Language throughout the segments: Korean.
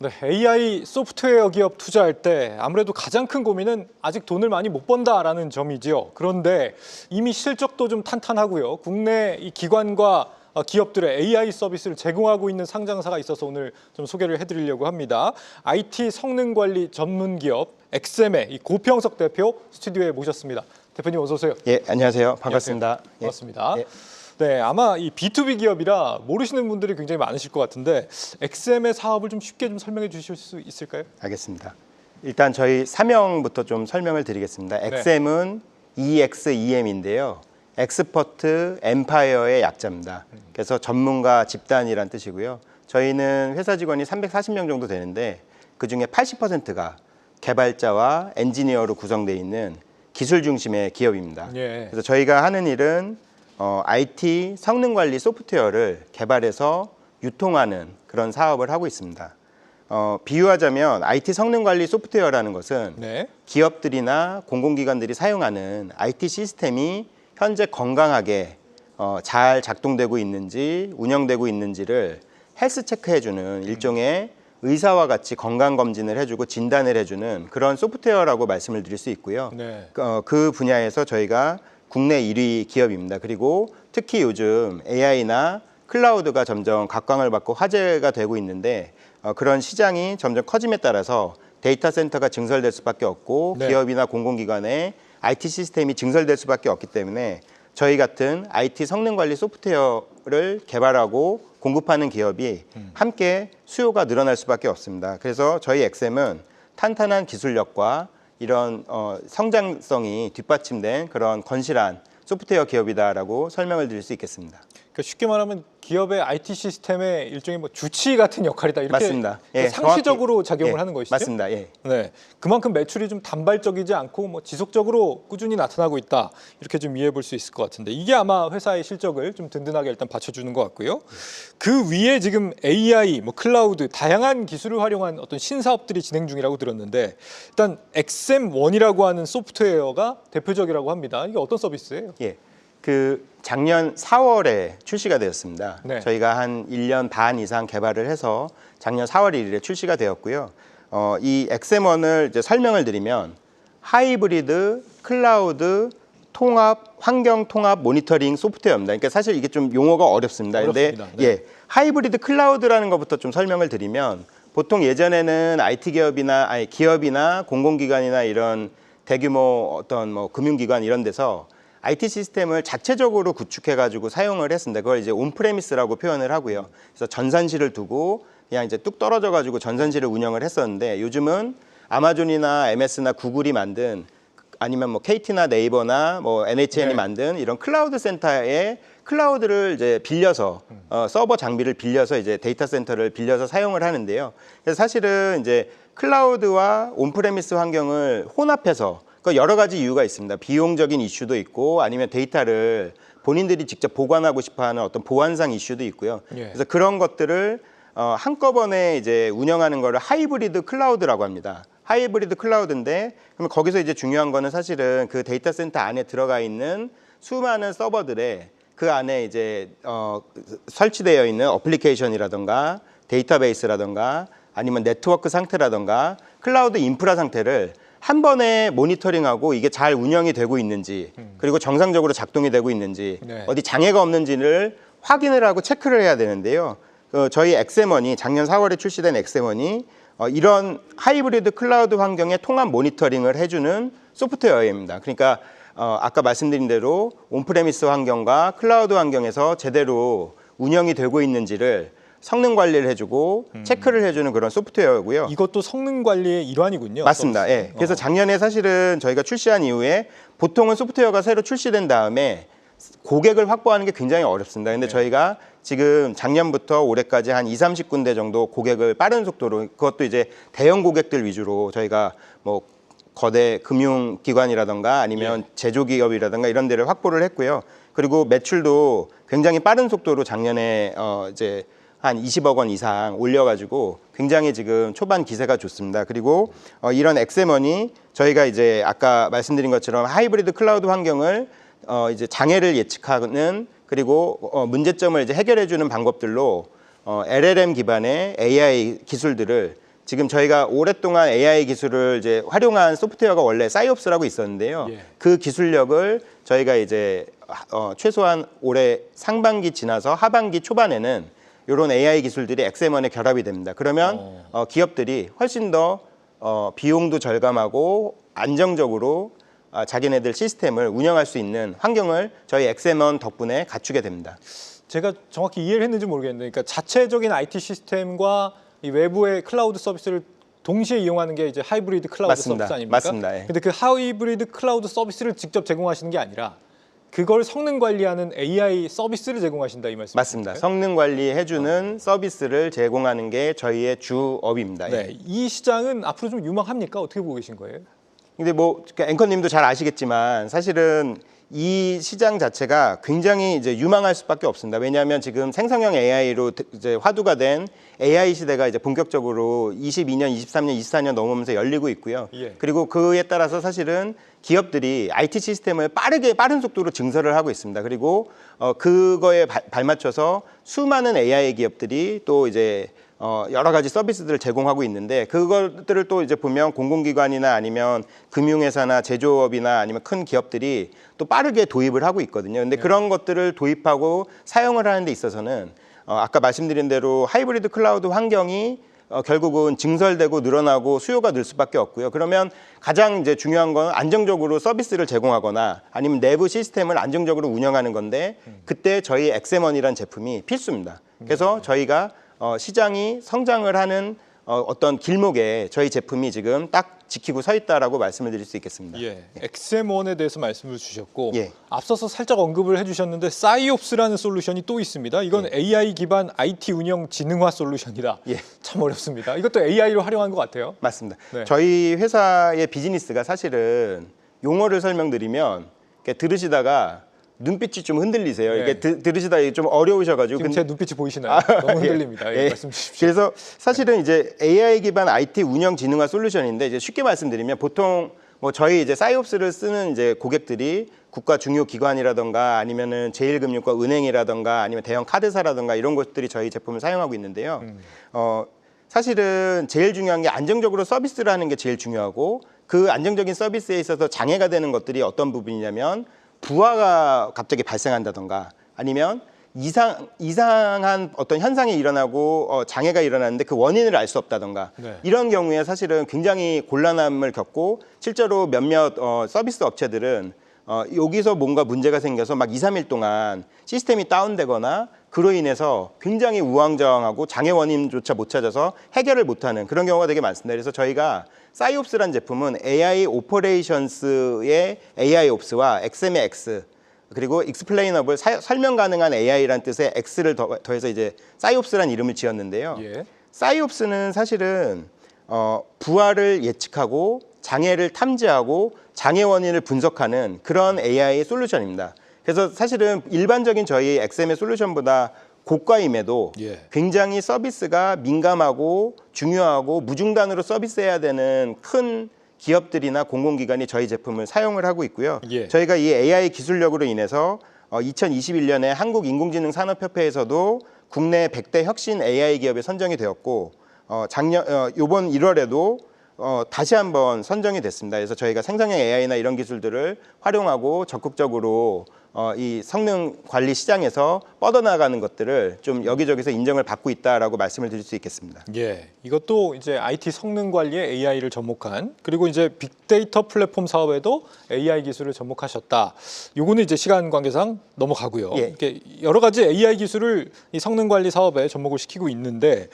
네, AI 소프트웨어 기업 투자할 때 아무래도 가장 큰 고민은 아직 돈을 많이 못 번다라는 점이지요. 그런데 이미 실적도 좀 탄탄하고요. 국내 이 기관과 기업들의 AI 서비스를 제공하고 있는 상장사가 있어서 오늘 좀 소개를 해드리려고 합니다. IT 성능 관리 전문 기업 엑셈의 이 고평석 대표 스튜디오에 모셨습니다. 대표님 어서 오세요. 예, 안녕하세요. 반갑습니다. 안녕하세요. 반갑습니다. 예. 네, 아마 이 B2B 기업이라 모르시는 분들이 굉장히 많으실 것 같은데 엑셈의 사업을 좀 쉽게 좀 설명해 주실 수 있을까요? 알겠습니다. 일단 저희 사명부터 좀 설명을 드리겠습니다. 엑셈은 EXEM인데요. 엑스퍼트 엠파이어의 약자입니다. 그래서 전문가 집단이란 뜻이고요. 저희는 회사 직원이 340명 정도 되는데 그중에 80%가 개발자와 엔지니어로 구성되어 있는 기술 중심의 기업입니다. 예. 그래서 저희가 하는 일은 IT 성능 관리 소프트웨어를 개발해서 유통하는 그런 사업을 하고 있습니다. 비유하자면 IT 성능 관리 소프트웨어라는 것은 네. 기업들이나 공공기관들이 사용하는 IT 시스템이 현재 건강하게 잘 작동되고 있는지 운영되고 있는지를 헬스 체크해주는 일종의 의사와 같이 건강 검진을 해주고 진단을 해주는 그런 소프트웨어라고 말씀을 드릴 수 있고요. 네. 그 분야에서 저희가 국내 1위 기업입니다. 그리고 특히 요즘 AI나 클라우드가 점점 각광을 받고 화제가 되고 있는데 그런 시장이 점점 커짐에 따라서 데이터 센터가 증설될 수밖에 없고 네. 기업이나 공공기관의 IT 시스템이 증설될 수밖에 없기 때문에 저희 같은 IT 성능 관리 소프트웨어를 개발하고 공급하는 기업이 함께 수요가 늘어날 수밖에 없습니다. 그래서 저희 엑셈은 탄탄한 기술력과 이런 성장성이 뒷받침된 그런 건실한 소프트웨어 기업이다라고 설명을 드릴 수 있겠습니다. 그러니까 쉽게 말하면 기업의 IT 시스템의 일종의 뭐 주치 같은 역할이다 이렇게 맞습니다. 예, 상시적으로 정확히, 작용을 예, 하는 것이죠. 맞습니다. 예. 네, 그만큼 매출이 좀 단발적이지 않고 뭐 지속적으로 꾸준히 나타나고 있다 이렇게 좀 이해해 볼 수 있을 것 같은데 이게 아마 회사의 실적을 좀 든든하게 일단 받쳐주는 것 같고요. 그 위에 지금 AI, 뭐 클라우드 다양한 기술을 활용한 어떤 신사업들이 진행 중이라고 들었는데 일단 엑셈원이라고 하는 소프트웨어가 대표적이라고 합니다. 이게 어떤 서비스예요? 예. 그 작년 4월에 출시가 되었습니다. 네. 저희가 한 1년 반 이상 개발을 해서 작년 4월 1일에 출시가 되었고요. 이 엑셈원을 이제 설명을 드리면 하이브리드 클라우드 통합 환경 통합 모니터링 소프트웨어입니다. 그러니까 사실 이게 좀 용어가 어렵습니다. 근데 네. 예, 하이브리드 클라우드라는 것부터 좀 설명을 드리면 보통 예전에는 IT 기업이나 공공기관이나 이런 대규모 어떤 뭐 금융기관 이런 데서 IT 시스템을 자체적으로 구축해가지고 사용을 했습니다. 그걸 이제 온프레미스라고 표현을 하고요. 그래서 전산실을 두고 그냥 이제 뚝 떨어져가지고 전산실을 운영을 했었는데 요즘은 아마존이나 MS나 구글이 만든 아니면 뭐 KT나 네이버나 뭐 NHN이 만든 이런 클라우드 센터에 클라우드를 이제 빌려서 서버 장비를 빌려서 이제 데이터 센터를 빌려서 사용을 하는데요. 그래서 사실은 이제 클라우드와 온프레미스 환경을 혼합해서 그 여러 가지 이유가 있습니다. 비용적인 이슈도 있고 아니면 데이터를 본인들이 직접 보관하고 싶어하는 어떤 보안상 이슈도 있고요. 예. 그래서 그런 것들을 한꺼번에 이제 운영하는 거를 하이브리드 클라우드라고 합니다. 하이브리드 클라우드인데 그러면 거기서 이제 중요한 거는 사실은 그 데이터 센터 안에 들어가 있는 수많은 서버들에 그 안에 이제 설치되어 있는 어플리케이션이라던가 데이터베이스라던가 아니면 네트워크 상태라던가 클라우드 인프라 상태를 한 번에 모니터링하고 이게 잘 운영이 되고 있는지 그리고 정상적으로 작동이 되고 있는지 네. 어디 장애가 없는지를 확인을 하고 체크를 해야 되는데요. 저희 엑셈원이 작년 4월에 출시된 엑셈원이 이런 하이브리드 클라우드 환경의 통합 모니터링을 해주는 소프트웨어입니다. 그러니까 아까 말씀드린 대로 온프레미스 환경과 클라우드 환경에서 제대로 운영이 되고 있는지를 성능 관리를 해주고 체크를 해주는 그런 소프트웨어고요. 이것도 성능 관리의 일환이군요. 맞습니다. 예. 그래서 작년에 사실은 저희가 출시한 이후에 보통은 소프트웨어가 새로 출시된 다음에 고객을 확보하는 게 굉장히 어렵습니다. 근데 저희가 지금 작년부터 올해까지 한 20-30군데 정도 고객을 빠른 속도로 그것도 이제 대형 고객들 위주로 저희가 뭐 거대 금융기관이라던가 아니면 제조기업이라던가 이런 데를 확보를 했고요. 그리고 매출도 굉장히 빠른 속도로 작년에 이제 한 20억 원 이상 올려가지고 굉장히 지금 초반 기세가 좋습니다. 그리고 이런 엑셈원이 저희가 이제 아까 말씀드린 것처럼 하이브리드 클라우드 환경을 이제 장애를 예측하는 그리고 문제점을 이제 해결해주는 방법들로 LLM 기반의 AI 기술들을 지금 저희가 오랫동안 AI 기술을 이제 활용한 소프트웨어가 원래 사이옵스라고 있었는데요. 예. 그 기술력을 저희가 이제 최소한 올해 상반기 지나서 하반기 초반에는 이런 AI 기술들이 엑세먼에 결합이 됩니다. 그러면 기업들이 훨씬 더 비용도 절감하고 안정적으로 자기네들 시스템을 운영할 수 있는 환경을 저희 엑세먼 덕분에 갖추게 됩니다. 제가 정확히 이해를 했는지 모르겠는데, 그러니까 자체적인 IT 시스템과 이 외부의 클라우드 서비스를 동시에 이용하는 게 이제 하이브리드 클라우드 맞습니다. 서비스 아닙니까? 맞습니다. 예. 근데 그 하이브리드 클라우드 서비스를 직접 제공하시는 게 아니라 그걸 성능 관리하는 AI 서비스를 제공하신다 이 말씀이신가요? 맞습니다. 성능 관리해주는 서비스를 제공하는 게 저희의 주업입니다. 예. 네, 이 시장은 앞으로 좀 유망합니까? 어떻게 보고 계신 거예요? 근데 뭐 앵커님도 잘 아시겠지만 사실은 이 시장 자체가 굉장히 이제 유망할 수밖에 없습니다. 왜냐하면 지금 생성형 AI로 이제 화두가 된 AI 시대가 이제 본격적으로 22년, 23년, 24년 넘으면서 열리고 있고요. 예. 그리고 그에 따라서 사실은 기업들이 IT 시스템을 빠른 속도로 증설을 하고 있습니다. 그리고 그거에 발맞춰서 수많은 AI 기업들이 또 이제 여러 가지 서비스들을 제공하고 있는데 그것들을 또 이제 보면 공공기관이나 아니면 금융회사나 제조업이나 아니면 큰 기업들이 또 빠르게 도입을 하고 있거든요. 근데 그런 것들을 도입하고 사용을 하는 데 있어서는 아까 말씀드린 대로 하이브리드 클라우드 환경이 결국은 증설되고 늘어나고 수요가 늘 수밖에 없고요. 그러면 가장 이제 중요한 건 안정적으로 서비스를 제공하거나 아니면 내부 시스템을 안정적으로 운영하는 건데 그때 저희 엑세먼이라는 제품이 필수입니다. 그래서 저희가 시장이 성장을 하는 어떤 길목에 저희 제품이 지금 딱 지키고 서 있다라고 말씀을 드릴 수 있겠습니다. 예, 엑세먼에 대해서 말씀을 주셨고 예. 앞서서 살짝 언급을 해주셨는데 사이옵스라는 솔루션이 또 있습니다. 이건 AI 기반 IT 운영 지능화 솔루션이다. 예. 참 어렵습니다. 이것도 AI를 활용한 것 같아요. 맞습니다. 네. 저희 회사의 비즈니스가 사실은 용어를 설명드리면 이렇게 들으시다가 눈빛이 좀 흔들리세요. 네. 이게 들으시다 좀 어려우셔가지고. 지금 제 눈빛이 보이시나요? 너무 흔들립니다. 예, 말씀 주십시오. 그래서 사실은 이제 AI 기반 IT 운영 지능화 솔루션인데 이제 쉽게 말씀드리면 보통 뭐 저희 이제 사이옵스를 쓰는 이제 고객들이 국가 중요 기관이라던가 아니면은 제일금융권 은행이라던가 아니면 대형 카드사라던가 이런 곳들이 저희 제품을 사용하고 있는데요. 사실은 제일 중요한 게 안정적으로 서비스를 하는 게 제일 중요하고 그 안정적인 서비스에 있어서 장애가 되는 것들이 어떤 부분이냐면 부하가 갑자기 발생한다던가 아니면 이상한 어떤 현상이 일어나고 장애가 일어나는데 그 원인을 알 수 없다던가 네. 이런 경우에 사실은 굉장히 곤란함을 겪고 실제로 몇몇 서비스 업체들은 여기서 뭔가 문제가 생겨서 막 2, 3일 동안 시스템이 다운되거나 그로 인해서 굉장히 우왕좌왕하고 장애 원인조차 못 찾아서 해결을 못하는 그런 경우가 되게 많습니다. 그래서 저희가 사이옵스라는 제품은 AI 오퍼레이션스의 AI옵스와 XM의 X 그리고 익스플레이너블 설명 가능한 AI라는 뜻의 X를 더해서 이제 사이옵스라는 이름을 지었는데요. 예. 사이옵스는 사실은 부하를 예측하고 장애를 탐지하고 장애 원인을 분석하는 그런 AI 솔루션입니다. 그래서 사실은 일반적인 저희 XM의 솔루션보다 고가임에도 예. 굉장히 서비스가 민감하고 중요하고 무중단으로 서비스해야 되는 큰 기업들이나 공공기관이 저희 제품을 사용을 하고 있고요. 예. 저희가 이 AI 기술력으로 인해서 2021년에 한국인공지능산업협회에서도 국내 100대 혁신 AI 기업에 선정이 되었고 이번 1월에도 다시 한번 선정이 됐습니다. 그래서 저희가 생성형 AI나 이런 기술들을 활용하고 적극적으로 이 성능 관리 시장에서 뻗어나가는 것들을 좀 여기저기서 인정을 받고 있다라고 말씀을 드릴 수 있겠습니다. 예, 이것도 이제 IT 성능 관리에 AI를 접목한 그리고 이제 빅데이터 플랫폼 사업에도 AI 기술을 접목하셨다. 요거는 이제 시간 관계상 넘어가고요. 예. 이렇게 여러 가지 AI 기술을 이 성능 관리 사업에 접목을 시키고 있는데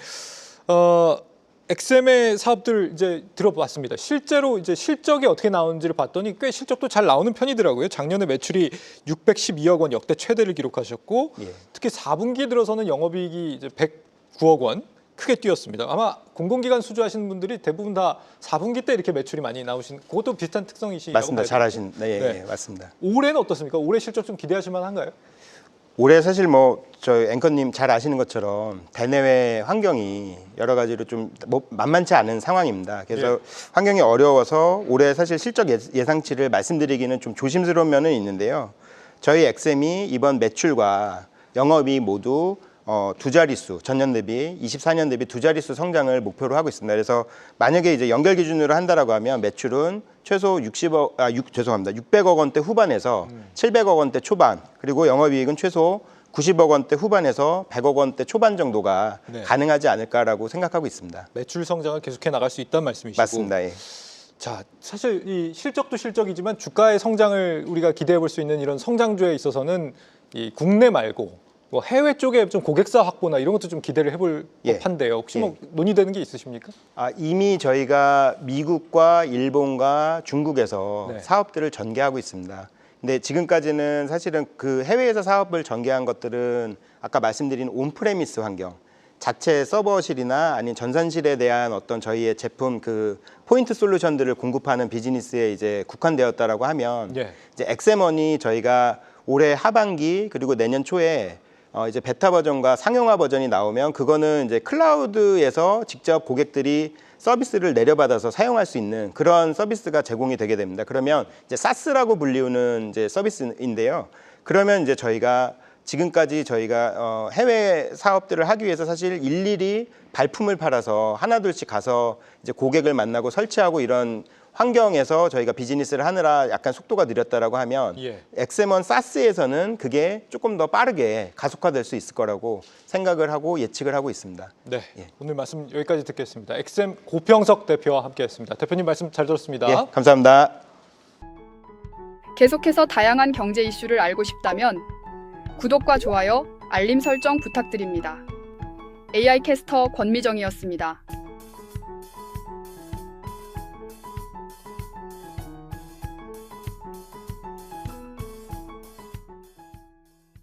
엑셈의 사업들 이제 들어봤습니다. 실제로 이제 실적이 어떻게 나오는지를 봤더니 꽤 실적도 잘 나오는 편이더라고요. 작년에 매출이 612억 원 역대 최대를 기록하셨고 예. 특히 4분기 들어서는 영업이익이 이제 109억 원 크게 뛰었습니다. 아마 공공기관 수주하시는 분들이 대부분 다 4분기 때 이렇게 매출이 많이 나오신 그것도 비슷한 특성이시라고 맞습니다. 봐야 잘하신 되겠죠? 네, 맞습니다. 올해는 어떻습니까? 올해 실적 좀 기대하실 만한가요? 올해 사실 뭐 저희 앵커님 잘 아시는 것처럼 대내외 환경이 여러 가지로 좀 만만치 않은 상황입니다. 그래서 예. 환경이 어려워서 올해 사실 실적 예상치를 말씀드리기는 좀 조심스러운 면은 있는데요. 저희 엑셈이 이번 매출과 영업이익 모두 두 자릿수, 전년 대비 24년 대비 두 자릿수 성장을 목표로 하고 있습니다. 그래서 만약에 이제 연결 기준으로 한다라고 하면 매출은 최소 600억 원대 후반에서 700억 원대 초반, 그리고 영업이익은 최소 90억 원대 후반에서 100억 원대 초반 정도가 네. 가능하지 않을까라고 생각하고 있습니다. 매출 성장을 계속해 나갈 수 있다는 말씀이시고. 맞습니다. 예. 자, 사실 이 실적도 실적이지만 주가의 성장을 우리가 기대해 볼 수 있는 이런 성장주에 있어서는 이 국내 말고 뭐 해외 쪽에 좀 고객사 확보나 이런 것도 좀 기대를 해볼 예. 법한데요. 혹시 뭐 논의되는 게 있으십니까? 이미 저희가 미국과 일본과 중국에서 네. 사업들을 전개하고 있습니다. 근데 지금까지는 사실은 그 해외에서 사업을 전개한 것들은 아까 말씀드린 온프레미스 환경, 자체 서버실이나 아니면 전산실에 대한 어떤 저희의 제품 그 포인트 솔루션들을 공급하는 비즈니스에 이제 국한되었다라고 하면 예. 이제 엑세먼이 저희가 올해 하반기 그리고 내년 초에 이제 베타 버전과 상용화 버전이 나오면 그거는 이제 클라우드에서 직접 고객들이 서비스를 내려받아서 사용할 수 있는 그런 서비스가 제공이 되게 됩니다. 그러면 이제 사스라고 불리우는 이제 서비스인데요. 그러면 이제 저희가 지금까지 저희가 해외 사업들을 하기 위해서 사실 일일이 발품을 팔아서 하나둘씩 가서 이제 고객을 만나고 설치하고 이런 환경에서 저희가 비즈니스를 하느라 약간 속도가 느렸다라고 하면 예. 엑세먼 사스에서는 그게 조금 더 빠르게 가속화될 수 있을 거라고 생각을 하고 예측을 하고 있습니다. 네, 예. 오늘 말씀 여기까지 듣겠습니다. 엑셈 고평석 대표와 함께했습니다. 대표님 말씀 잘 들었습니다. 예, 감사합니다. 계속해서 다양한 경제 이슈를 알고 싶다면 구독과 좋아요, 알림 설정 부탁드립니다. AI 캐스터 권미정이었습니다.